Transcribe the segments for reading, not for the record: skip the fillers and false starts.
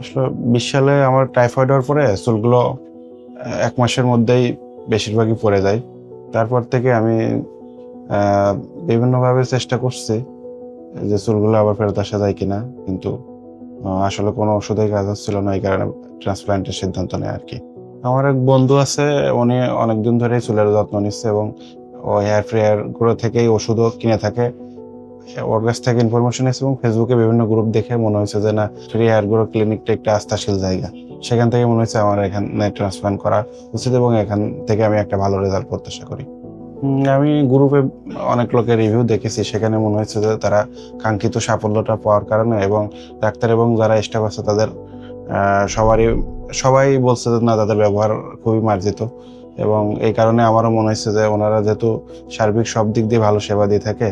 আসলে 20 সালে আমার টাইফয়েড হওয়ার পরে চুলগুলো 1 মাসের মধ্যেই বেশিরভাগই পড়ে যায়। তারপর থেকে আমি বিভিন্নভাবে চেষ্টা করছি যে চুলগুলো আবার ফেরত আসা যায় কিনা। কিন্তু আসলে কোনো ওষুধেই কাজ হচ্ছিল না। এই কারণে ট্রান্সপ্লান্টের সিদ্ধান্ত নেয় আরকি। আমার এক বন্ধু আছে, উনি অনেকদিন ধরেই চুলের যত্ন নিচ্ছে এবং ও হেয়ার ফ্রেয়ার গুলো থেকেই ওষুধও কিনে থাকে। ওর কাছ থেকে ইনফরমেশন নিয়েছি এবং ফেসবুকে বিভিন্ন গ্রুপ দেখে মনে হয়েছে যে না, ফ্রি হেয়ার গ্রো ক্লিনিকটা একটা আস্থাশীল জায়গা। সেখান থেকে মনে হয়েছে আমার এখানে ট্রান্সপ্লান্ট করা উচিত এবং এখান থেকে আমি একটা ভালো রেজাল্ট প্রত্যাশা করি। আমি গ্রুপে অনেক লোকের রিভিউ দেখেছি, সেখানে মনে হয়েছে যে তারা কাঙ্ক্ষিত সাফল্যটা পাওয়ার কারণে এবং ডাক্তার এবং যারা স্টাফ আছে তাদের সবাই বলছে যে না, তাদের ব্যবহার খুবই মার্জিত এবং এই কারণে আমারও মনে হচ্ছে যে ওনারা যেহেতু সার্বিক সব দিক দিয়ে ভালো সেবা দিয়ে থাকে,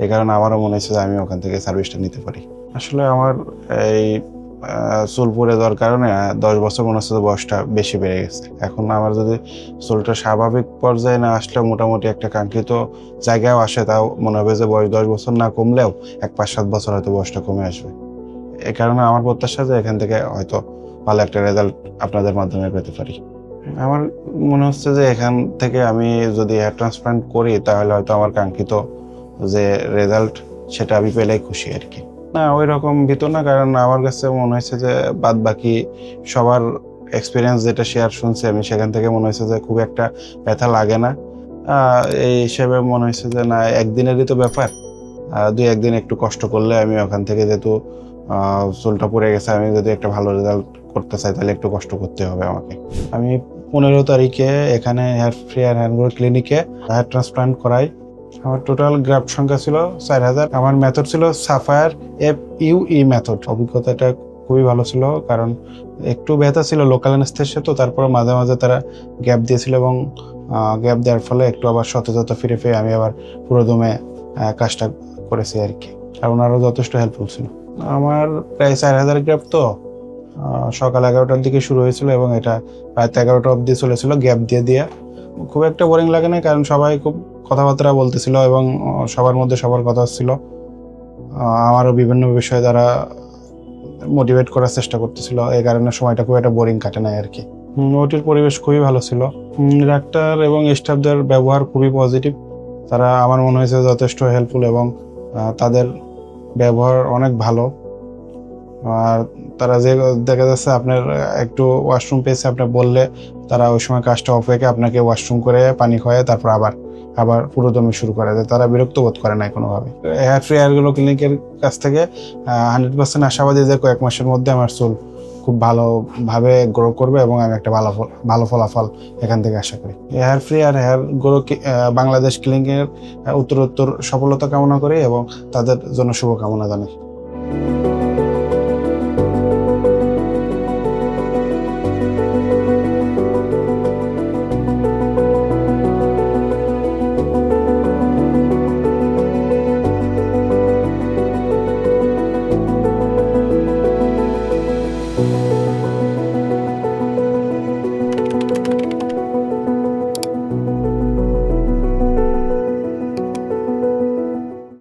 এই কারণে আমারও মনে হচ্ছে যে আমি ওখান থেকে সার্ভিসটা নিতে পারি। আসলে আমার এই চুল পড়ে যাওয়ার কারণে 10 বছর মনে হচ্ছে যে বয়সটা বেশি বেড়ে গেছে। এখন আমার যদি চুলটা স্বাভাবিক পর্যায়ে না আসলেও মোটামুটি একটা কাঙ্ক্ষিত জায়গায়ও আসে, তাও মনে হবে যে বয়স 10 বছর না কমলেও 5-7 বছর হয়তো বয়সটা কমে আসবে। এই কারণে আমার প্রত্যাশা যে এখান থেকে হয়তো ভালো একটা রেজাল্ট আপনাদের মাধ্যমে পেতে পারি। আমার মনে হচ্ছে যে এখান থেকে আমি যদি হেয়ার ট্রান্সপ্লান্ট করি তাহলে হয়তো আমার কাঙ্ক্ষিত যে রেজাল্ট সেটা আমি পেলেই খুশি আর কি। না, ওই রকম ভীত না, কারণ আমার কাছে মনে হয়েছে যে বাদ বাকি সবার এক্সপিরিয়েন্স যেটা শেয়ার শুনছি আমি, সেখান থেকে মনে হয়েছে যে খুব একটা ব্যথা লাগে না। এই হিসেবে মনে হয়েছে যে না, একদিনেরই তো ব্যাপার, 2-1 দিন একটু কষ্ট করলে আমি ওখান থেকে যেহেতু চুলটা পড়ে গেছে, আমি যদি একটা ভালো রেজাল্ট করতে চাই তাহলে একটু কষ্ট করতে হবে আমাকে। আমি 15 তারিখে এখানে হেয়ার গ্রো ক্লিনিকে হেয়ার ট্রান্সপ্লান্ট করাই। আমার টোটাল গ্রাফট সংখ্যা ছিল 4000। আমার মেথড ছিল সাফায়ার FUE মেথড। অভিজ্ঞতাটা খুবই ভালো ছিল, কারণ একটু ব্যথা ছিল লোকাল অ্যানেস্থেসিয়া, তো তারপরে মাঝে মাঝে তারা গ্যাপ দিয়েছিল এবং গ্যাপ দেওয়ার ফলে একটু আবার সতেজতা ফিরে পেয়ে আমি আবার পুরোদমে কাজটা করেছি আর কি। আর ওনারও যথেষ্ট হেল্পফুল ছিল। আমার প্রায় 4000 গ্রাফট, তো সকাল 11টার দিকে শুরু হয়েছিল এবং এটা রাত 11টা অবধি চলেছিল গ্যাপ দিয়ে দিয়ে। খুব একটা বোরিং লাগে না, কারণ সবাই খুব কথাবার্তা বলতেছিল এবং সবার মধ্যে সবার কথা হচ্ছিল। আমারও বিভিন্ন বিষয়ে তারা মোটিভেট করার চেষ্টা করতেছিল, এই কারণে সময়টা খুব একটা বোরিং কাটে না আর কি। ওটির পরিবেশ খুবই ভালো ছিল। ডাক্তার এবং স্টাফদের ব্যবহার খুবই পজিটিভ। তারা আমার মনে হয়েছে যথেষ্ট হেল্পফুল এবং তাদের ব্যবহার অনেক ভালো। আর তারা যে দেখা যাচ্ছে আপনার একটু ওয়াশরুম পেয়েছে আপনার বললে, তারা ওই সময় কাজটা অফ রেখে আপনাকে ওয়াশরুম করে পানি খাওয়ায় তারপর আবার পুরোদমে শুরু করে দেয়। তারা বিরক্ত বোধ করে না কোনোভাবে। হেয়ার গ্রো ক্লিনিকের কাছ থেকে 100% আশাবাদী যে কয়েক মাসের মধ্যে আমার চুল খুব ভালোভাবে গ্রো করবে এবং আমি একটা ভালো ফলাফল এখান থেকে আশা করি। হেয়ার গ্রো বাংলাদেশ ক্লিনিকের উত্তরোত্তর সফলতা কামনা করি এবং তাদের জন্য শুভকামনা জানাই।